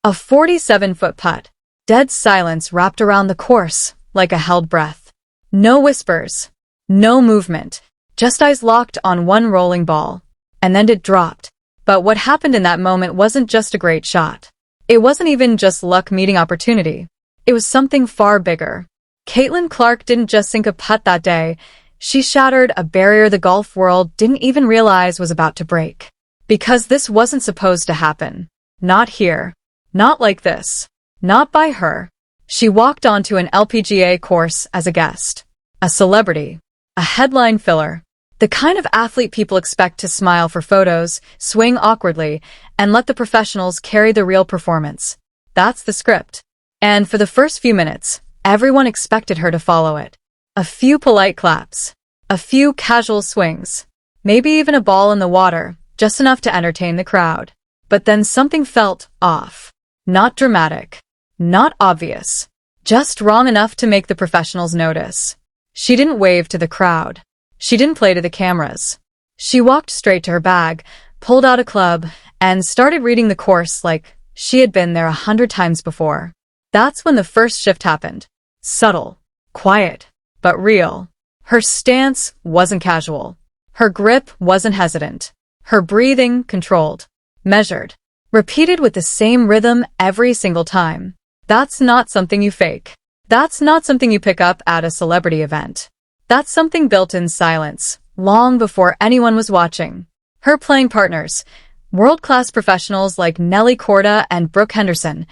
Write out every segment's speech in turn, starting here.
A 47-foot putt. Dead silence wrapped around the course, like a held breath. No whispers. No movement. Just eyes locked on one rolling ball. And then it dropped. But what happened in that moment wasn't just a great shot. It wasn't even just luck meeting opportunity. It was something far bigger. Caitlin Clark didn't just sink a putt that day. She shattered a barrier the golf world didn't even realize was about to break. Because this wasn't supposed to happen. Not here. Not like this. Not by her. She walked onto an LPGA course as a guest. A celebrity. A headline filler. The kind of athlete people expect to smile for photos, swing awkwardly, and let the professionals carry the real performance. That's the script. And for the first few minutes, everyone expected her to follow it. A few polite claps. A few casual swings. Maybe even a ball in the water, just enough to entertain the crowd. But then something felt off. Not dramatic. Not obvious. Just wrong enough to make the professionals notice. She didn't wave to the crowd. She didn't play to the cameras. She walked straight to her bag, pulled out a club, and started reading the course like she had been there 100 times before. That's when the first shift happened. Subtle. Quiet. But real. Her stance wasn't casual. Her grip wasn't hesitant. Her breathing controlled. Measured. Repeated with the same rhythm every single time. That's not something you fake. That's not something you pick up at a celebrity event. That's something built in silence, long before anyone was watching. Her playing partners, world-class professionals like Nelly Korda and Brooke Henderson,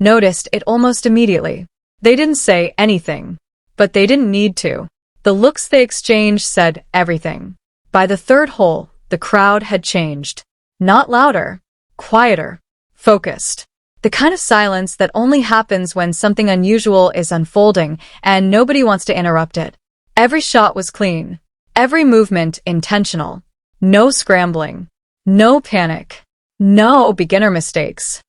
noticed it almost immediately. They didn't say anything, but they didn't need to. The looks they exchanged said everything. By the third hole, the crowd had changed. Not louder, quieter, focused. The kind of silence that only happens when something unusual is unfolding and nobody wants to interrupt it. Every shot was clean. Every movement intentional. No scrambling. No panic. No beginner mistakes.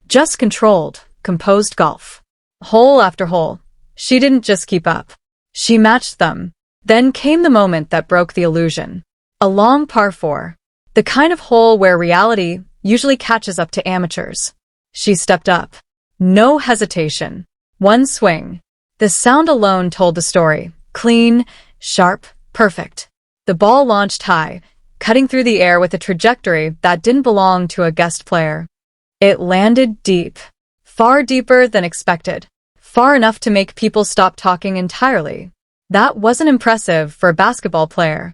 Just controlled, composed golf. Hole after hole. She didn't just keep up. She matched them. Then came the moment that broke the illusion. A long par 4. The kind of hole where reality usually catches up to amateurs. She stepped up. No hesitation. One swing. The sound alone told the story. Clean, sharp, perfect. The ball launched high, cutting through the air with a trajectory that didn't belong to a guest player. It landed deep. Far deeper than expected. Far enough to make people stop talking entirely. That wasn't impressive for a basketball player.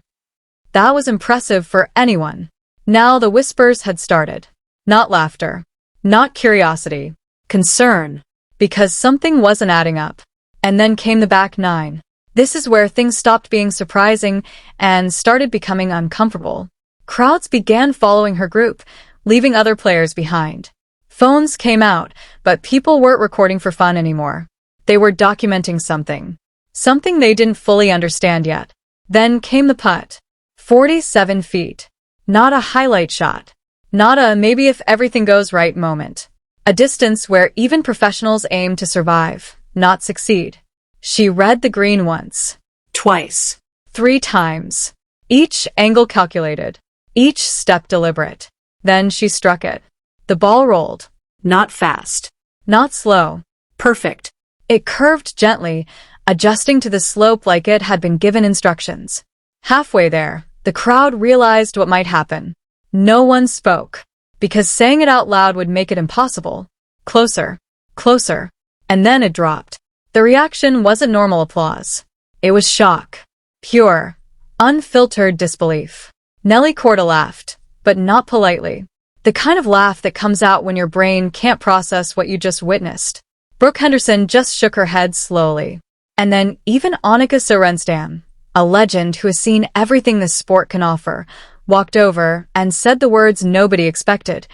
That was impressive for anyone. Now the whispers had started. Not laughter. Not curiosity. Concern. Because something wasn't adding up. And then came the back nine. This is where things stopped being surprising and started becoming uncomfortable. Crowds began following her group, leaving other players behind. Phones came out, but people weren't recording for fun anymore. They were documenting something. Something they didn't fully understand yet. Then came the putt. 47 feet. Not a highlight shot. Not a maybe if everything goes right moment. A distance where even professionals aim to survive, not succeed. She read the green once. Twice. 3 times. Each angle calculated. Each step deliberate. Then she struck it. The ball rolled. Not fast. Not slow. Perfect. It curved gently, adjusting to the slope like it had been given instructions. Halfway there, the crowd realized what might happen. No one spoke, because saying it out loud would make it impossible. Closer. Closer. And then it dropped. The reaction wasn't normal applause. It was shock. Pure, unfiltered disbelief. Nelly Korda laughed, but not politely. The kind of laugh that comes out when your brain can't process what you just witnessed. Brooke Henderson just shook her head slowly. And then even Annika Sorenstam, a legend who has seen everything this sport can offer, walked over and said the words nobody expected.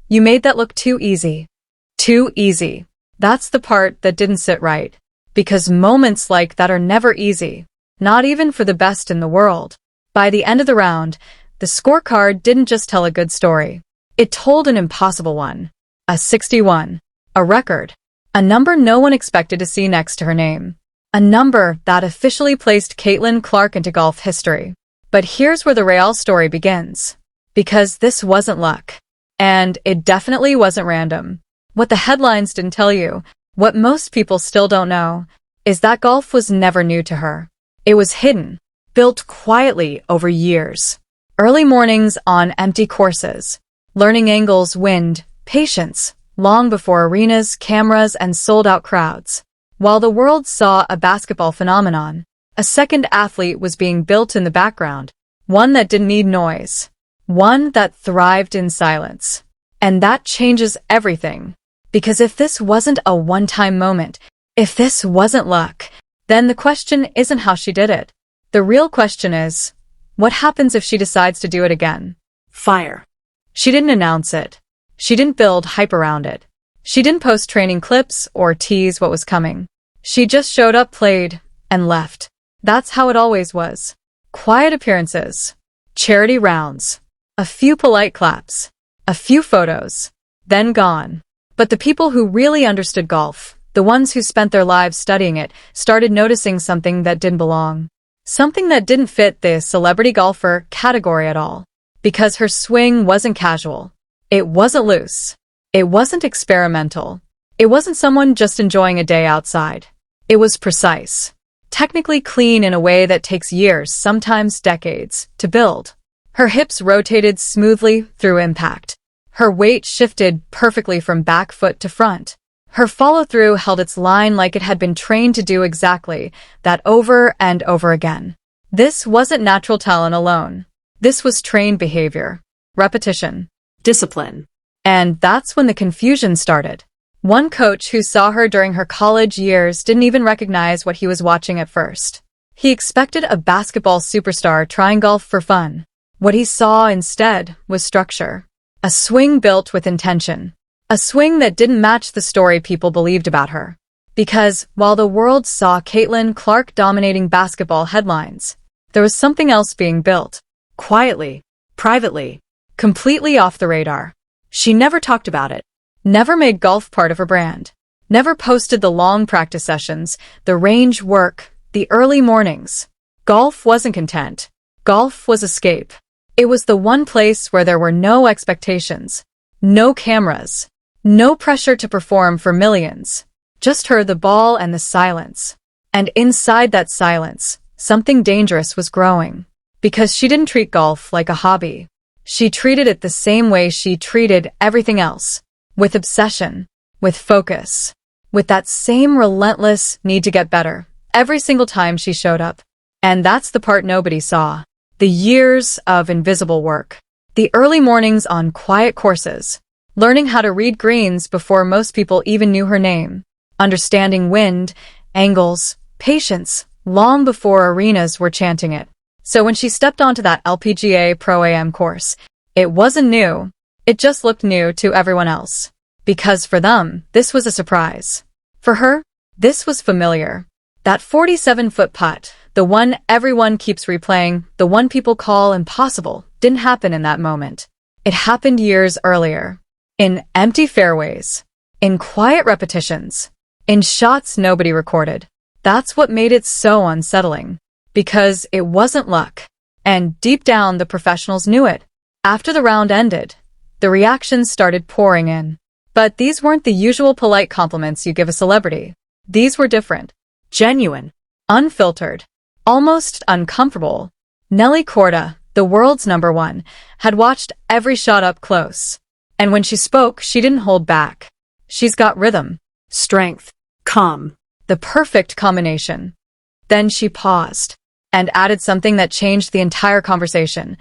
You made that look too easy. Too easy. That's the part that didn't sit right. Because moments like that are never easy. Not even for the best in the world. By the end of the round, the scorecard didn't just tell a good story. It told an impossible one. A 61. A record. A number no one expected to see next to her name. A number that officially placed Caitlin Clark into golf history. But here's where the real story begins. Because this wasn't luck. And it definitely wasn't random. What the headlines didn't tell you, what most people still don't know, is that golf was never new to her. It was hidden, built quietly over years. Early mornings on empty courses, learning angles, wind, patience, long before arenas, cameras, and sold-out crowds. While the world saw a basketball phenomenon, a second athlete was being built in the background, one that didn't need noise, one that thrived in silence. And that changes everything. Because if this wasn't a one-time moment, if this wasn't luck, then the question isn't how she did it. The real question is, what happens if she decides to do it again? Fire. She didn't announce it. She didn't build hype around it. She didn't post training clips or tease what was coming. She just showed up, played, and left. That's how it always was. Quiet appearances, charity rounds, a few polite claps, a few photos, then gone. But the people who really understood golf, the ones who spent their lives studying it, started noticing something that didn't belong. Something that didn't fit the celebrity golfer category at all. Because her swing wasn't casual. It wasn't loose. It wasn't experimental. It wasn't someone just enjoying a day outside. It was precise. Technically clean in a way that takes years, sometimes decades, to build. Her hips rotated smoothly through impact. Her weight shifted perfectly from back foot to front. Her follow-through held its line like it had been trained to do exactly that over and over again. This wasn't natural talent alone. This was trained behavior, repetition, Discipline. and that's when the confusion started. One coach who saw her during her college years didn't even recognize what he was watching at first. He expected a basketball superstar trying golf for fun. What he saw instead was structure. A swing built with intention. A swing that didn't match the story people believed about her. Because, while the world saw Caitlin Clark dominating basketball headlines, there was something else being built. Quietly, privately, completely off the radar. She never talked about it. Never made golf part of her brand. Never posted the long practice sessions, the range work, the early mornings. Golf wasn't content. Golf was escape. It was the one place where there were no expectations, no cameras, no pressure to perform for millions. Just her, the ball, and the silence. And inside that silence, something dangerous was growing. Because she didn't treat golf like a hobby. She treated it the same way she treated everything else. With obsession, with focus, with that same relentless need to get better every single time she showed up. And that's the part nobody saw. The years of invisible work. The early mornings on quiet courses. Learning how to read greens before most people even knew her name. Understanding wind, angles, patience, long before arenas were chanting it. So when she stepped onto that LPGA Pro Am course, it wasn't new. It just looked new to everyone else. Because for them, this was a surprise. For her, this was familiar. That 47-foot putt, the one everyone keeps replaying, the one people call impossible, didn't happen in that moment. It happened years earlier. In empty fairways. In quiet repetitions. In shots nobody recorded. That's what made it so unsettling. Because it wasn't luck. And deep down, the professionals knew it. After the round ended, the reactions started pouring in. But these weren't the usual polite compliments you give a celebrity. These were different. Genuine. Unfiltered. Almost uncomfortable. Nelly Korda, the world's #1, had watched every shot up close. And when she spoke, she didn't hold back. She's got rhythm. Strength. Calm. The perfect combination. Then she paused. And added something that changed the entire conversation.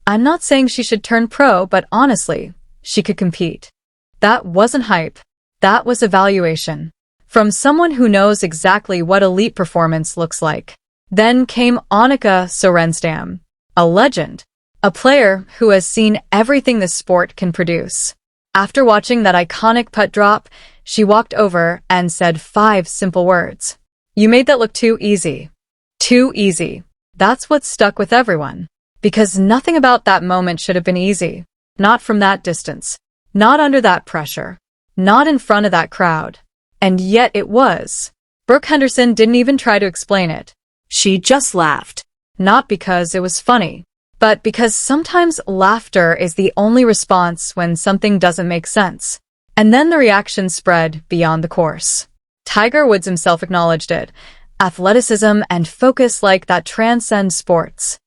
I'm not saying she should turn pro, but honestly, she could compete. That wasn't hype. That was evaluation. From someone who knows exactly what elite performance looks like. Then came Annika Sorenstam, a legend. A player who has seen everything this sport can produce. After watching that iconic putt drop, she walked over and said 5 simple words. You made that look too easy. Too easy. That's what stuck with everyone. Because nothing about that moment should have been easy. Not from that distance. Not under that pressure. Not in front of that crowd. And yet it was. Brooke Henderson didn't even try to explain it. She just laughed. Not because it was funny, but because sometimes laughter is the only response when something doesn't make sense. And then the reaction spread beyond the course. Tiger Woods himself acknowledged it. Athleticism and focus like that transcend sports.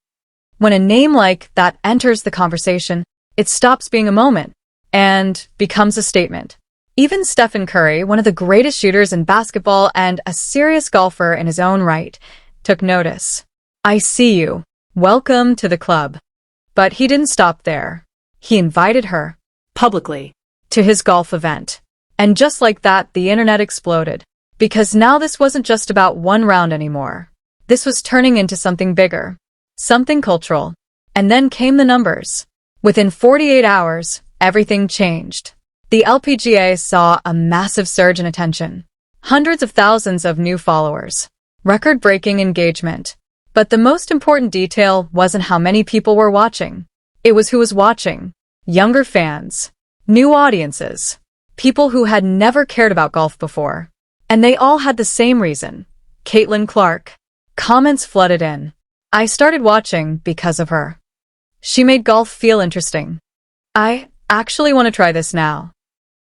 When a name like that enters the conversation, it stops being a moment and becomes a statement. Even Stephen Curry, one of the greatest shooters in basketball and a serious golfer in his own right, took notice. I see you. Welcome to the club. But he didn't stop there. He invited her Publicly. to his golf event. And just like that, the internet exploded. Because now this wasn't just about one round anymore. This was turning into something bigger. Something cultural. And then came the numbers. Within 48 hours, everything changed. The LPGA saw a massive surge in attention. Hundreds of thousands of new followers. Record-breaking engagement. But the most important detail wasn't how many people were watching. It was who was watching. Younger fans. New audiences. People who had never cared about golf before. And they all had the same reason. Caitlin Clark. Comments flooded in. I started watching because of her. She made golf feel interesting. I actually want to try this now.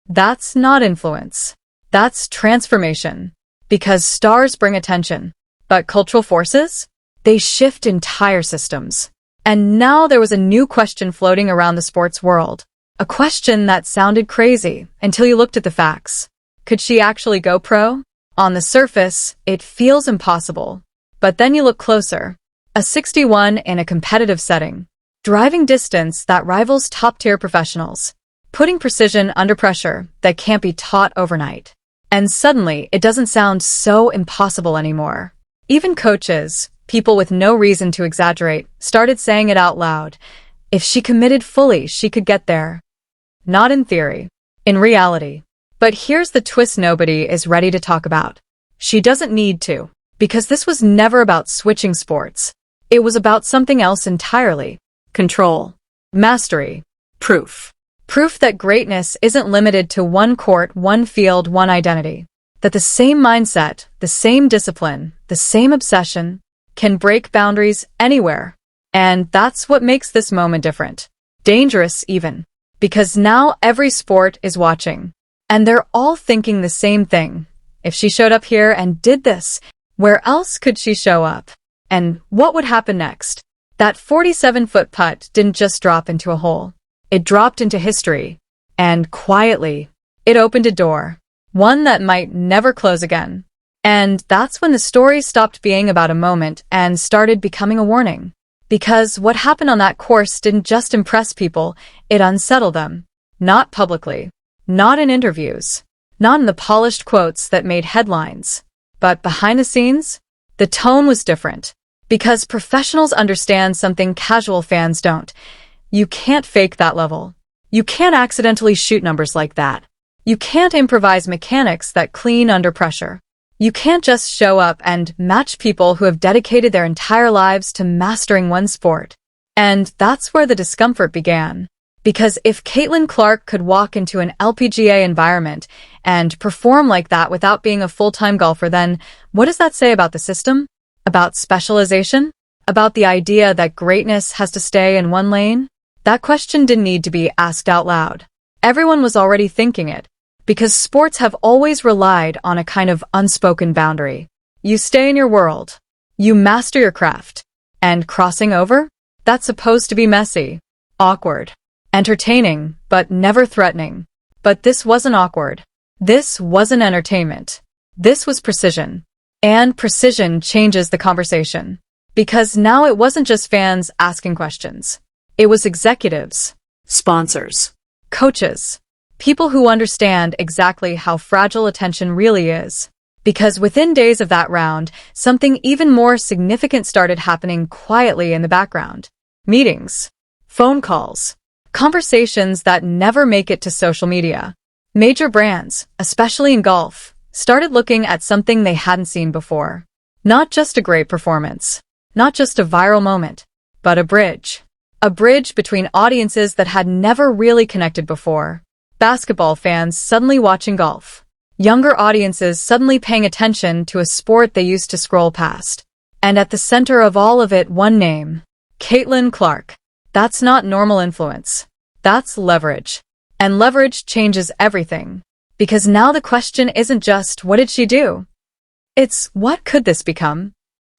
That's not influence. That's transformation. Because stars bring attention. But cultural forces? They shift entire systems. And now there was a new question floating around the sports world. A question that sounded crazy until you looked at the facts. Could she actually go pro? On the surface, it feels impossible. But then you look closer. A 61 in a competitive setting. Driving distance that rivals top-tier professionals. Putting precision under pressure that can't be taught overnight. And suddenly, it doesn't sound so impossible anymore. Even coaches, people with no reason to exaggerate, started saying it out loud. If she committed fully, she could get there. Not in theory. In reality. But here's the twist nobody is ready to talk about. She doesn't need to. Because this was never about switching sports. It was about something else entirely. Control. Mastery. Proof. Proof that greatness isn't limited to one court, one field, one identity. That the same mindset, the same discipline, the same obsession can break boundaries anywhere. And that's what makes this moment different. Dangerous even. Because now every sport is watching. And they're all thinking the same thing. If she showed up here and did this, where else could she show up? And what would happen next? That 47-foot putt didn't just drop into a hole. It dropped into history. And quietly, it opened a door. One that might never close again. And that's when the story stopped being about a moment and started becoming a warning. Because what happened on that course didn't just impress people, it unsettled them. Not publicly. Not in interviews. Not in the polished quotes that made headlines. But behind the scenes, the tone was different. Because professionals understand something casual fans don't. You can't fake that level. You can't accidentally shoot numbers like that. You can't improvise mechanics that clean under pressure. You can't just show up and match people who have dedicated their entire lives to mastering one sport. And that's where the discomfort began. Because if Caitlin Clark could walk into an LPGA environment and perform like that without being a full-time golfer, then what does that say about the system? About specialization? About the idea that greatness has to stay in one lane? That question didn't need to be asked out loud. Everyone was already thinking it. Because sports have always relied on a kind of unspoken boundary. You stay in your world. You master your craft. And crossing over? That's supposed to be messy. Awkward. Entertaining, but never threatening. But this wasn't awkward. This wasn't entertainment. This was precision. And precision changes the conversation. Because now it wasn't just fans asking questions. It was executives. Sponsors. Coaches. People who understand exactly how fragile attention really is. Because within days of that round, something even more significant started happening quietly in the background. Meetings. Phone calls. Conversations that never make it to social media. Major brands, especially in golf, started looking at something they hadn't seen before. Not just a great performance. Not just a viral moment. But a bridge. A bridge between audiences that had never really connected before. Basketball fans suddenly watching golf. Younger audiences suddenly paying attention to a sport they used to scroll past. And at the center of all of it, one name. Caitlin Clark. That's not normal influence. That's leverage. And leverage changes everything. Because now the question isn't just, what did she do? It's, what could this become?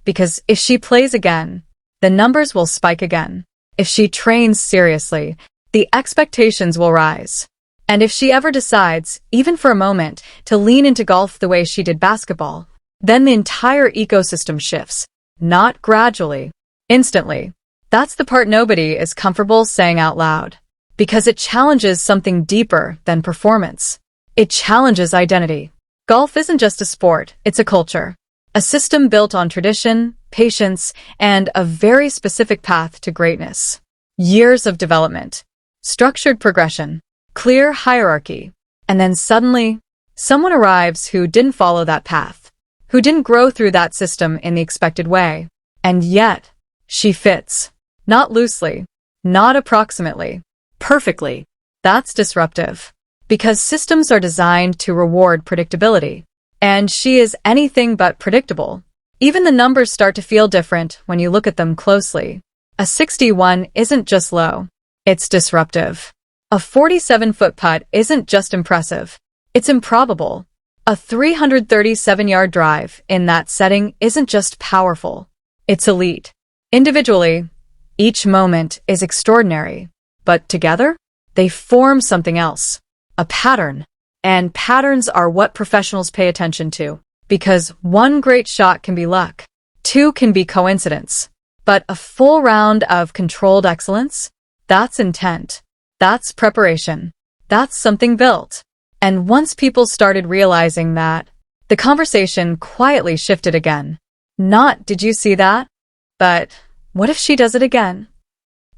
Because if she plays again, the numbers will spike again. If she trains seriously, the expectations will rise. And if she ever decides, even for a moment, to lean into golf the way she did basketball, then the entire ecosystem shifts. Not gradually, instantly. That's the part nobody is comfortable saying out loud. Because it challenges something deeper than performance. It challenges identity. Golf isn't just a sport, it's a culture. A system built on tradition, patience, and a very specific path to greatness. Years of development, structured progression, clear hierarchy. And then suddenly, someone arrives who didn't follow that path, who didn't grow through that system in the expected way. And yet, she fits. Not loosely, not approximately, perfectly. That's disruptive. Because systems are designed to reward predictability. And she is anything but predictable. Even the numbers start to feel different when you look at them closely. A 61 isn't just low, it's disruptive. A 47-foot putt isn't just impressive, it's improbable. A 337-yard drive in that setting isn't just powerful, it's elite. Individually, each moment is extraordinary, but together, they form something else, a pattern. And patterns are what professionals pay attention to. Because one great shot can be luck, two can be coincidence. But a full round of controlled excellence? That's intent. That's preparation. That's something built. And once people started realizing that, the conversation quietly shifted again. Not, did you see that? But, what if she does it again?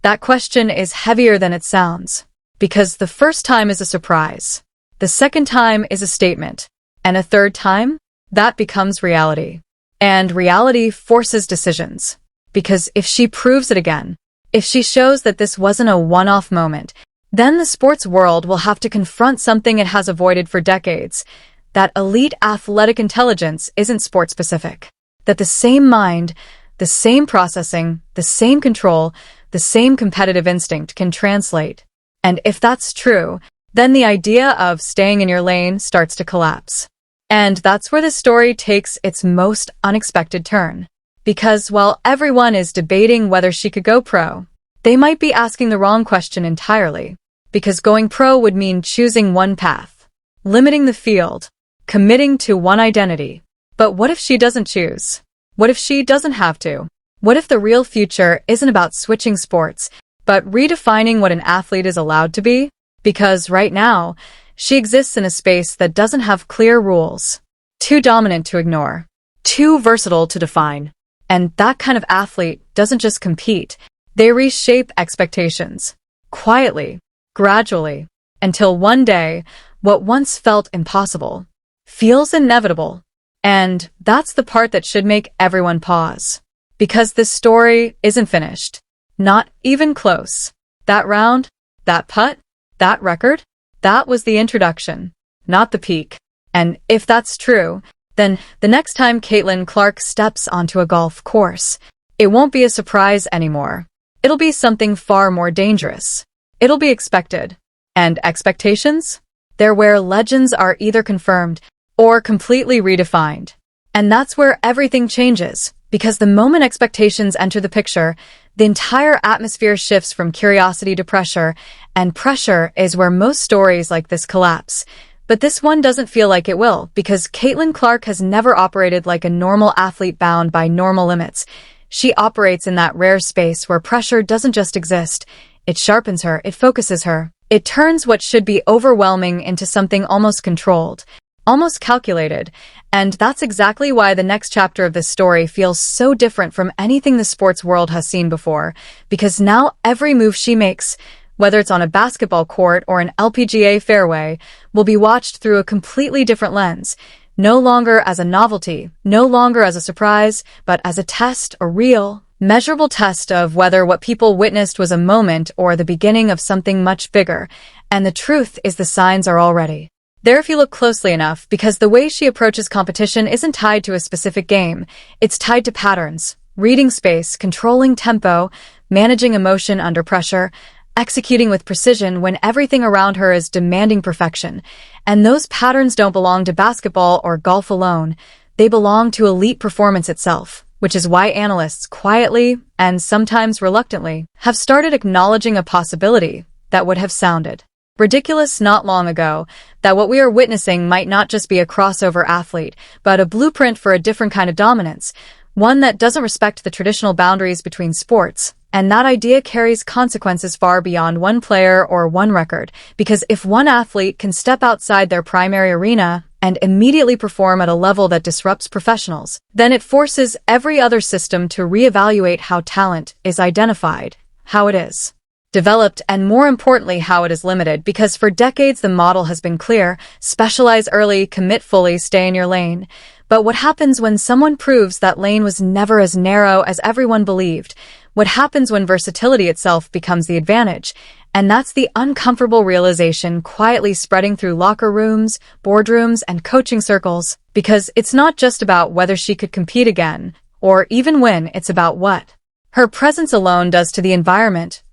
That question is heavier than it sounds. Because the first time is a surprise. The second time is a statement. And a third time? That becomes reality. And reality forces decisions. Because if she proves it again, if she shows that this wasn't a one-off moment, then the sports world will have to confront something it has avoided for decades. That elite athletic intelligence isn't sport-specific. That the same mind, the same processing, the same control, the same competitive instinct can translate. And if that's true, then the idea of staying in your lane starts to collapse. And that's where the story takes its most unexpected turn. Because while everyone is debating whether she could go pro, they might be asking the wrong question entirely. Because going pro would mean choosing one path, limiting the field, committing to one identity. But what if she doesn't choose? What if she doesn't have to? What if the real future isn't about switching sports, but redefining what an athlete is allowed to be? Because right now, she exists in a space that doesn't have clear rules. Too dominant to ignore. Too versatile to define. And that kind of athlete doesn't just compete. They reshape expectations. Quietly. Gradually. Until one day, what once felt impossible feels inevitable. And that's the part that should make everyone pause. Because this story isn't finished. Not even close. That round, that putt, that record, that was the introduction, not the peak. And if that's true, then the next time Caitlin Clark steps onto a golf course, it won't be a surprise anymore. It'll be something far more dangerous. It'll be expected. And expectations? They're where legends are either confirmed or completely redefined. And that's where everything changes, because the moment expectations enter the picture, the entire atmosphere shifts from curiosity to pressure, and pressure is where most stories like this collapse. But this one doesn't feel like it will, because Caitlin Clark has never operated like a normal athlete bound by normal limits. She operates in that rare space where pressure doesn't just exist. It sharpens her, it focuses her. It turns what should be overwhelming into something almost controlled, almost calculated. And that's exactly why the next chapter of this story feels so different from anything the sports world has seen before. Because now every move she makes, whether it's on a basketball court or an LPGA fairway, will be watched through a completely different lens. No longer as a novelty, no longer as a surprise, but as a test, a real, measurable test of whether what people witnessed was a moment or the beginning of something much bigger. And the truth is the signs are already there if you look closely enough, because the way she approaches competition isn't tied to a specific game. It's tied to patterns, reading space, controlling tempo, managing emotion under pressure. executing with precision when everything around her is demanding perfection. And those patterns don't belong to basketball or golf alone. They belong to elite performance itself, which is why analysts quietly, and sometimes reluctantly, have started acknowledging a possibility that would have sounded ridiculous not long ago, that what we are witnessing might not just be a crossover athlete, but a blueprint for a different kind of dominance, one that doesn't respect the traditional boundaries between sports. And that idea carries consequences far beyond one player or one record, because if one athlete can step outside their primary arena and immediately perform at a level that disrupts professionals, then it forces every other system to reevaluate how talent is identified, how it is developed, and more importantly, how it is limited, because for decades the model has been clear: specialize early, commit fully, stay in your lane. But what happens when someone proves that lane was never as narrow as everyone believed? What happens when versatility itself becomes the advantage? And that's the uncomfortable realization quietly spreading through locker rooms, boardrooms, and coaching circles, because it's not just about whether she could compete again, or even win, it's about what her presence alone does to the environment,